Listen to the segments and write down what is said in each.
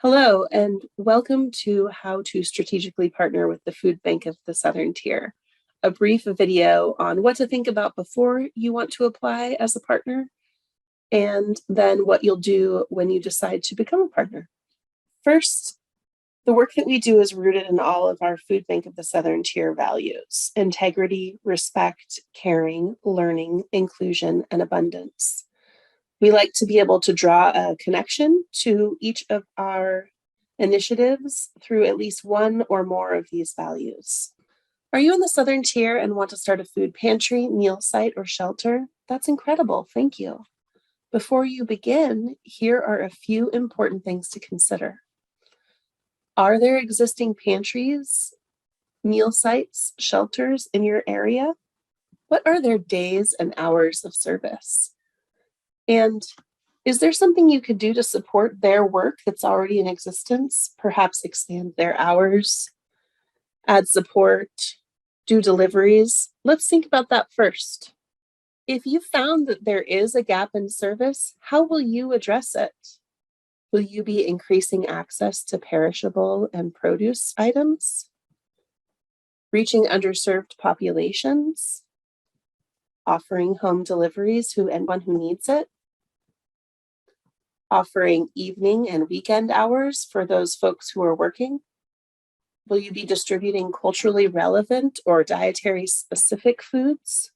Hello, and welcome to How to Strategically Partner with the Food Bank of the Southern Tier, a brief video on what to think about before you want to apply as a partner, and then what you'll do when you decide to become a partner. First, the work that we do is rooted in all of our Food Bank of the Southern Tier values: integrity, respect, caring, learning, inclusion, and abundance. We like to be able to draw a connection to each of our initiatives through at least one or more of these values. Are you in the Southern Tier and want to start a food pantry, meal site, or shelter? That's incredible. Thank you. Before you begin, here are a few important things to consider. Are there existing pantries, meal sites, shelters in your area? What are their days and hours of service? And is there something you could do to support their work that's already in existence? Perhaps expand their hours, add support, do deliveries? Let's think about that first. If you found that there is a gap in service, how will you address it? Will you be increasing access to perishable and produce items? Reaching underserved populations? Offering home deliveries to anyone who needs it? Offering evening and weekend hours for those folks who are working? Will you be distributing culturally relevant or dietary specific foods?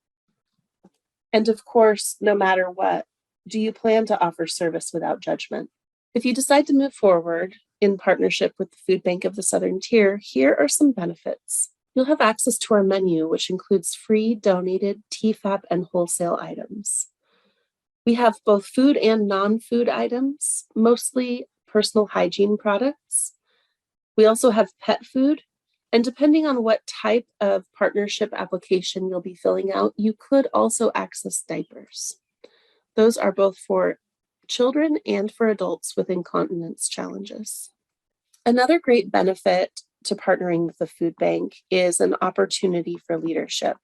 And of course, no matter what, do you plan to offer service without judgment? If you decide to move forward in partnership with the Food Bank of the Southern Tier, here are some benefits. You'll have access to our menu, which includes free donated TFAP and wholesale items. We have both food and non-food items, mostly personal hygiene products. We also have pet food, and depending on what type of partnership application you'll be filling out, you could also access diapers. Those are both for children and for adults with incontinence challenges. Another great benefit to partnering with the food bank is an opportunity for leadership.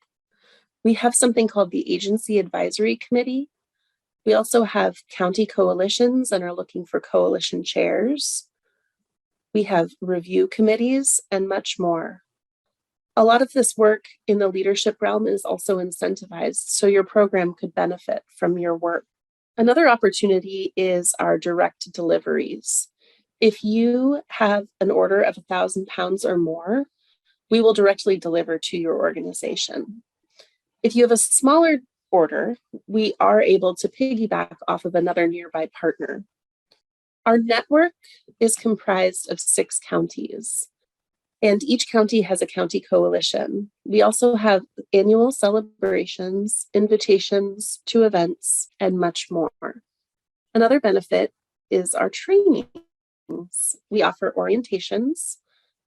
We have something called the Agency Advisory Committee. We also have county coalitions and are looking for coalition chairs. We have review committees and much more. A lot of this work in the leadership realm is also incentivized, so your program could benefit from your work. Another opportunity is our direct deliveries. If you have an order of 1,000 pounds or more, we will directly deliver to your organization. If you have a smaller order, we are able to piggyback off of another nearby partner. Our network is comprised of 6 counties, and each county has a county coalition. We also have annual celebrations, invitations to events, and much more. Another benefit is our trainings. We offer orientations,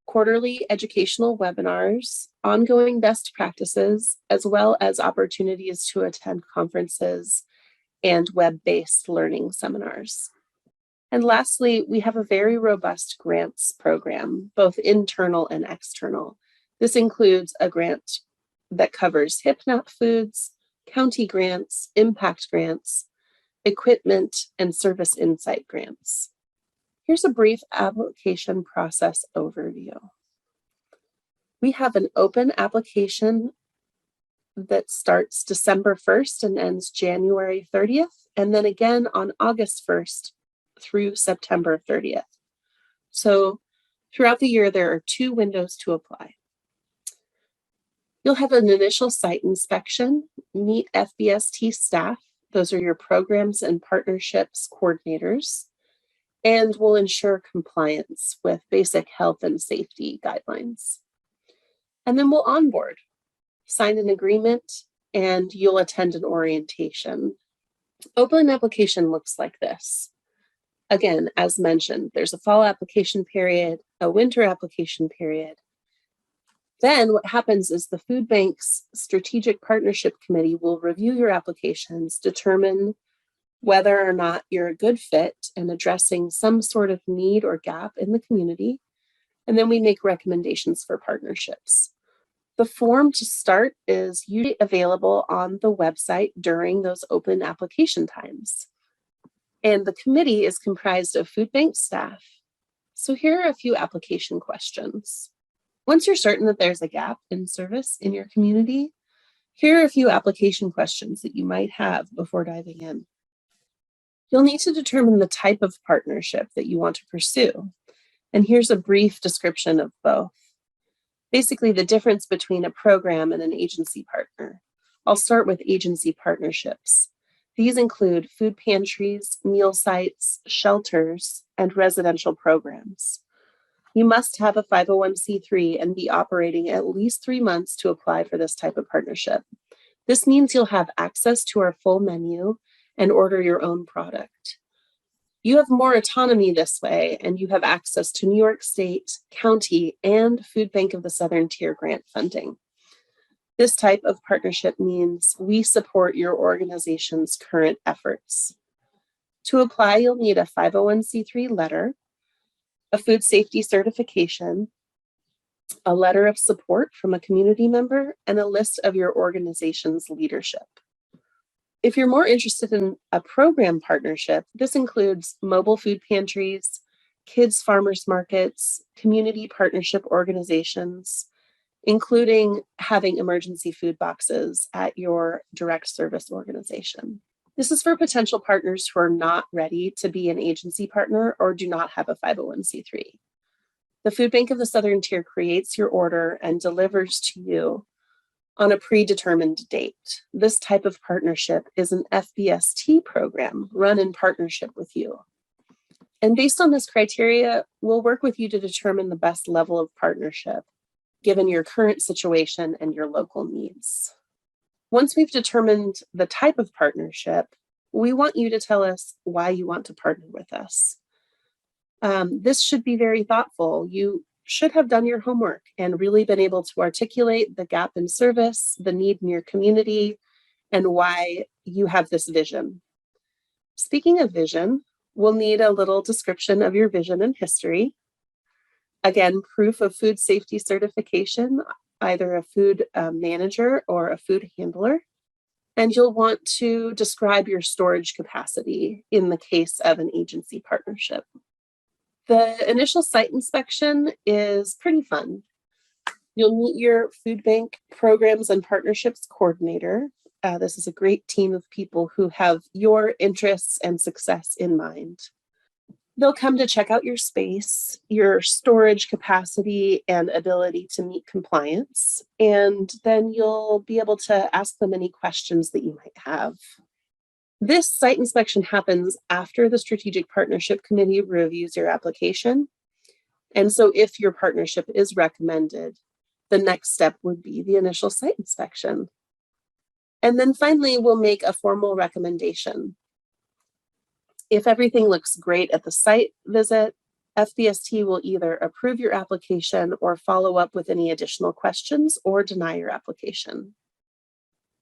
quarterly educational webinars, ongoing best practices, as well as opportunities to attend conferences and web-based learning seminars. And lastly, we have a very robust grants program, both internal and external. This includes a grant that covers HIPNAP foods, county grants, impact grants, equipment, and service insight grants. Here's a brief application process overview. We have an open application that starts December 1st and ends January 30th, and then again on August 1st through September 30th. So throughout the year, there are 2 windows to apply. You'll have an initial site inspection, meet FBST staff. Those are your programs and partnerships coordinators, and will ensure compliance with basic health and safety guidelines. And then we'll onboard, sign an agreement, and you'll attend an orientation. Open application looks like this. Again, as mentioned, there's a fall application period, a winter application period. Then what happens is the food bank's strategic partnership committee will review your applications, determine whether or not you're a good fit and addressing some sort of need or gap in the community. And then we make recommendations for partnerships. The form to start is usually available on the website during those open application times. And the committee is comprised of food bank staff, So here are a few application questions. Once you're certain that there's a gap in service in your community, here are a few application questions that you might have before diving in. You'll need to determine the type of partnership that you want to pursue. And here's a brief description of both. Basically, the difference between a program and an agency partner. I'll start with agency partnerships. These include food pantries, meal sites, shelters, and residential programs. You must have a 501c3 and be operating at least 3 months to apply for this type of partnership. This means you'll have access to our full menu and order your own product. You have more autonomy this way, and you have access to New York State, county, and Food Bank of the Southern Tier grant funding. This type of partnership means we support your organization's current efforts. To apply, you'll need a 501c3 letter, a food safety certification, a letter of support from a community member, and a list of your organization's leadership. If you're more interested in a program partnership, this includes mobile food pantries, kids farmers markets, community partnership organizations, including having emergency food boxes at your direct service organization. This is for potential partners who are not ready to be an agency partner or do not have a 501c3. The Food Bank of the Southern Tier creates your order and delivers to you on a predetermined date. This type of partnership is an FBST program run in partnership with you. And based on this criteria, we'll work with you to determine the best level of partnership given your current situation and your local needs. Once we've determined the type of partnership, we want you to tell us why you want to partner with us. This should be very thoughtful. You should have done your homework and really been able to articulate the gap in service, the need in your community, and why you have this vision. Speaking of vision, we'll need a little description of your vision and history. Again, proof of food safety certification, either a food manager or a food handler. And you'll want to describe your storage capacity in the case of an agency partnership. The initial site inspection is pretty fun. You'll meet your food bank programs and partnerships coordinator. This is a great team of people who have your interests and success in mind. They'll come to check out your space, your storage capacity, and ability to meet compliance. And then you'll be able to ask them any questions that you might have. This site inspection happens after the Strategic Partnership Committee reviews your application. And so if your partnership is recommended, the next step would be the initial site inspection. And then finally, we'll make a formal recommendation. If everything looks great at the site visit, FBST will either approve your application or follow up with any additional questions or deny your application.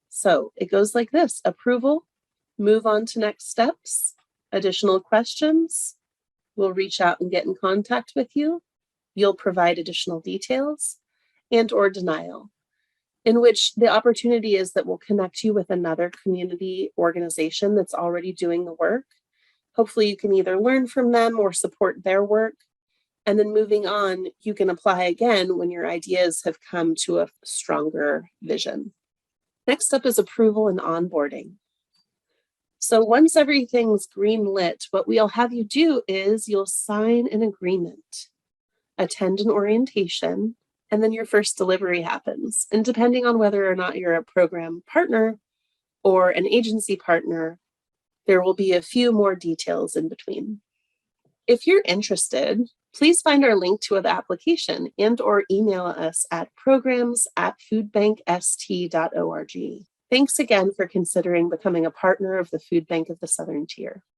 So it goes like this: approval, move on to next steps, additional questions, we'll reach out and get in contact with you, you'll provide additional details, and or denial, in which the opportunity is that we'll connect you with another community organization that's already doing the work. Hopefully you can either learn from them or support their work. And then moving on, you can apply again when your ideas have come to a stronger vision. Next up is approval and onboarding. So once everything's green lit, what we'll have you do is you'll sign an agreement, attend an orientation, and then your first delivery happens. And depending on whether or not you're a program partner or an agency partner, there will be a few more details in between. If you're interested, please find our link to the application and or email us at programs@foodbankst.org. Thanks again for considering becoming a partner of the Food Bank of the Southern Tier.